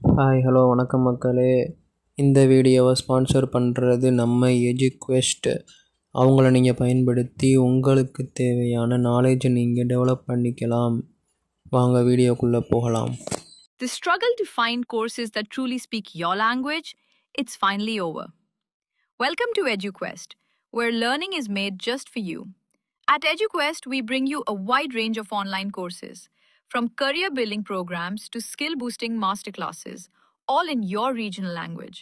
Hi hello வணக்கம் மக்களே. இந்த வீடியோவை ஸ்பான்சர் பண்ணுறது நம்ம எஜுக்வெஸ்ட். அவங்கள நீங்கள் பயன்படுத்தி உங்களுக்கு தேவையான நாலேஜை நீங்கள் டெவலப் பண்ணிக்கலாம். வாங்க வீடியோக்குள்ளே போகலாம். The struggle to find courses that truly speak your language, it's finally over. Welcome to EduQuest, where learning is made just for you. At EduQuest, we bring you a wide range of online courses, from career building programs to skill boosting masterclasses, all in your regional language.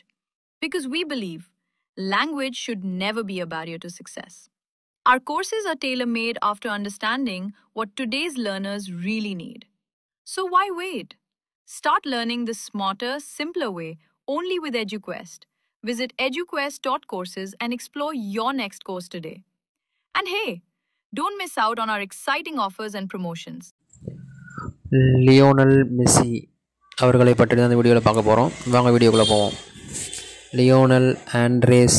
Because we believe language should never be a barrier to success. Our courses are tailor made after understanding what today's learners really need. So why wait? Start learning the smarter, simpler way only with EduQuest. Visit eduquest.courses and explore your next course today. And hey, don't miss out on our exciting offers and promotions. Lionel Messi அவர்களை பற்றி தான் இந்த வீடியோவில் பார்க்க போகிறோம். வாங்க வீடியோக்குள்ளே போவோம். லியோனல் ஆண்ட்ரேஸ்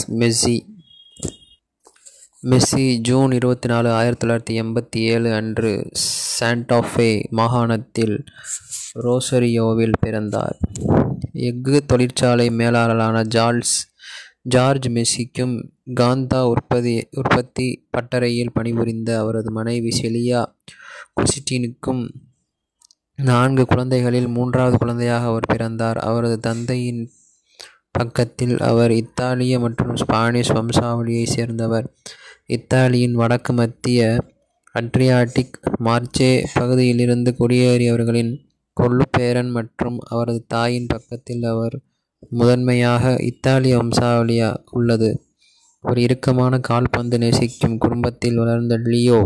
மெஸ்ஸி ஜூன் 24, 1987 அன்று சாண்டாஃபே மாகாணத்தில் ரோசரியோவில் பிறந்தார். எஃகு தொழிற்சாலை மேலாளரான ஜார்ஜ் மெஸ்ஸிக்கும் காந்தா உற்பத்தி பட்டறையில் பணிபுரிந்த அவரது மனைவி செலியா குசிட்டினுக்கும் 4 குழந்தைகளில் 3வது குழந்தையாக அவர் பிறந்தார். அவரது தந்தையின் பக்கத்தில் அவர் இத்தாலிய மற்றும் ஸ்பானிஷ் வம்சாவளியை சேர்ந்தவர். இத்தாலியின் வடக்கு மத்திய அட்ரியாட்டிக் மார்ச்சே பகுதியிலிருந்து குடியேறியவர்களின் கொள்ளுப்பேரன் மற்றும் அவரது தாயின் பக்கத்தில் அவர் முதன்மையாக இத்தாலிய வம்சாவளியா உள்ளது. ஒரு இறுக்கமான கால்பந்து நேசிக்கும் குடும்பத்தில் வளர்ந்த லியோ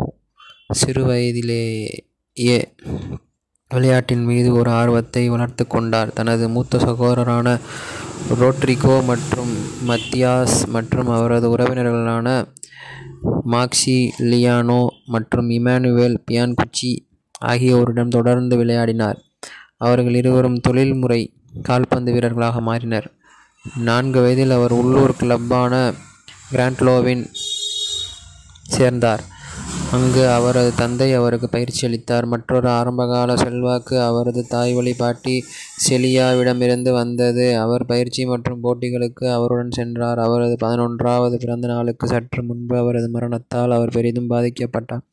சிறு வயதிலேயே விளையாட்டின் மீது ஒரு ஆர்வத்தை வளர்த்து கொண்டார். தனது மூத்த சகோதரரான ரோட்ரிகோ மற்றும் மத்தியாஸ் மற்றும் அவரது உறவினர்களான மாக்சிலியானோ மற்றும் இமானுவேல் பியான்குச்சி ஆகியோருடன் தொடர்ந்து விளையாடினார். அவர்கள் இருவரும் தொழில்முறை கால்பந்து வீரர்களாக மாறினர். 4 வயதில் அவர் உள்ளூர் கிளப்பான கிராண்ட்லோவில் சேர்ந்தார். அங்கு அவரது தந்தை அவருக்கு பயிற்சி அளித்தார். மற்றொரு ஆரம்பகால செல்வாக்கு அவரது தாய்வழி பாட்டி செலியாவிடமிருந்து வந்தது. அவர் பயிற்சி மற்றும் போட்டிகளுக்கு அவருடன் சென்றார். அவரது 11வது பிறந்த நாளுக்கு சற்று முன்பு அவரது மரணத்தால் அவர் பெரிதும் பாதிக்கப்பட்டார்.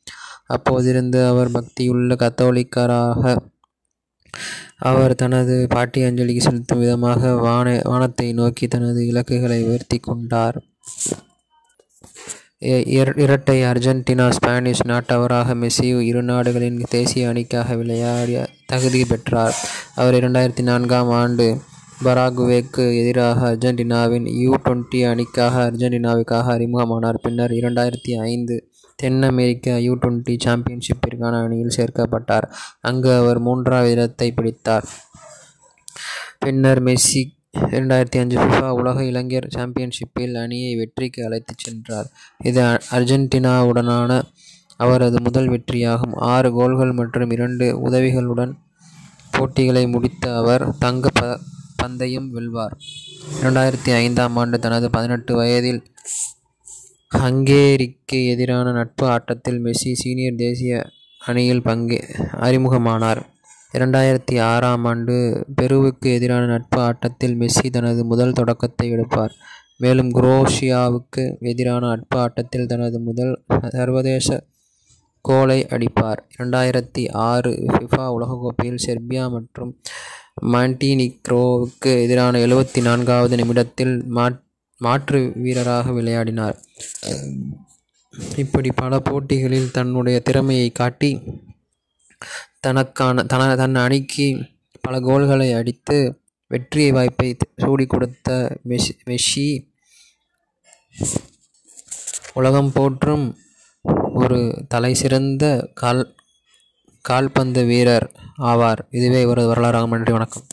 அப்போதிருந்து அவர் பக்தியுள்ள கத்தோலிக்கராக அவர் தனது பாட்டி அஞ்சலிக்கு செலுத்தும் விதமாக வானத்தை நோக்கி தனது இலக்குகளை உயர்த்தி கொண்டார். இரட்டை அர்ஜென்டினா ஸ்பானிஷ் நாட்டவராக மெஸ்ஸி இரு நாடுகளின் தேசிய அணிக்காக விளையாடிய தகுதி பெற்றார். அவர் 2004ஆம் ஆண்டு பராகுவேக்கு எதிராக அர்ஜென்டினாவின் U20 அணிக்காக அர்ஜென்டினாவுக்காக அறிமுகமானார். பின்னர் 2005 தென் அமெரிக்க U20 சாம்பியன்ஷிப்பிற்கான அணியில் சேர்க்கப்பட்டார். அங்கு அவர் 3வது இடத்தை பிடித்தார். பின்னர் மெஸ்ஸி 2005 ஃபிஃபா உலக இளைஞர் சாம்பியன்ஷிப்பில் அணியை வெற்றிக்கு அழைத்துச் சென்றார். இது அர்ஜென்டினாவுடனான அவரது முதல் வெற்றியாகும். 6 கோல்கள் மற்றும் 2 உதவிகளுடன் போட்டிகளை முடித்த அவர் தங்க பந்தையும் வெல்வார். 2005ஆம் ஆண்டு தனது 18 வயதில் ஹங்கேரிக்கு எதிரான நட்பு ஆட்டத்தில் மெஸ்ஸி சீனியர் தேசிய அணியில் அறிமுகமானார். 2006ஆம் ஆண்டு பெருவுக்கு எதிரான நட்பு ஆட்டத்தில் மெஸ்ஸி தனது முதல் தொடக்கத்தை எடுப்பார். மேலும் குரோஷியாவுக்கு எதிரான நட்பு ஆட்டத்தில் தனது முதல் சர்வதேச கோலை அடிப்பார். 2006 ஃபிஃபா உலகக்கோப்பையில் செர்பியா மற்றும் மாண்டினீக்ரோவுக்கு எதிரான 74வது நிமிடத்தில் மாற்று வீரராக விளையாடினார். இப்படி பல போட்டிகளில் தன்னுடைய திறமையை காட்டி தன் அணிக்கு பல கோல்களை அடித்து வெற்றி வாய்ப்பை சூடிக் கொடுத்த மெஸ்ஸி உலகம் போற்றும் ஒரு தலைசிறந்த கால்பந்து வீரர் ஆவார். இதுவே இவரது வரலாறாகும். நன்றி, வணக்கம்.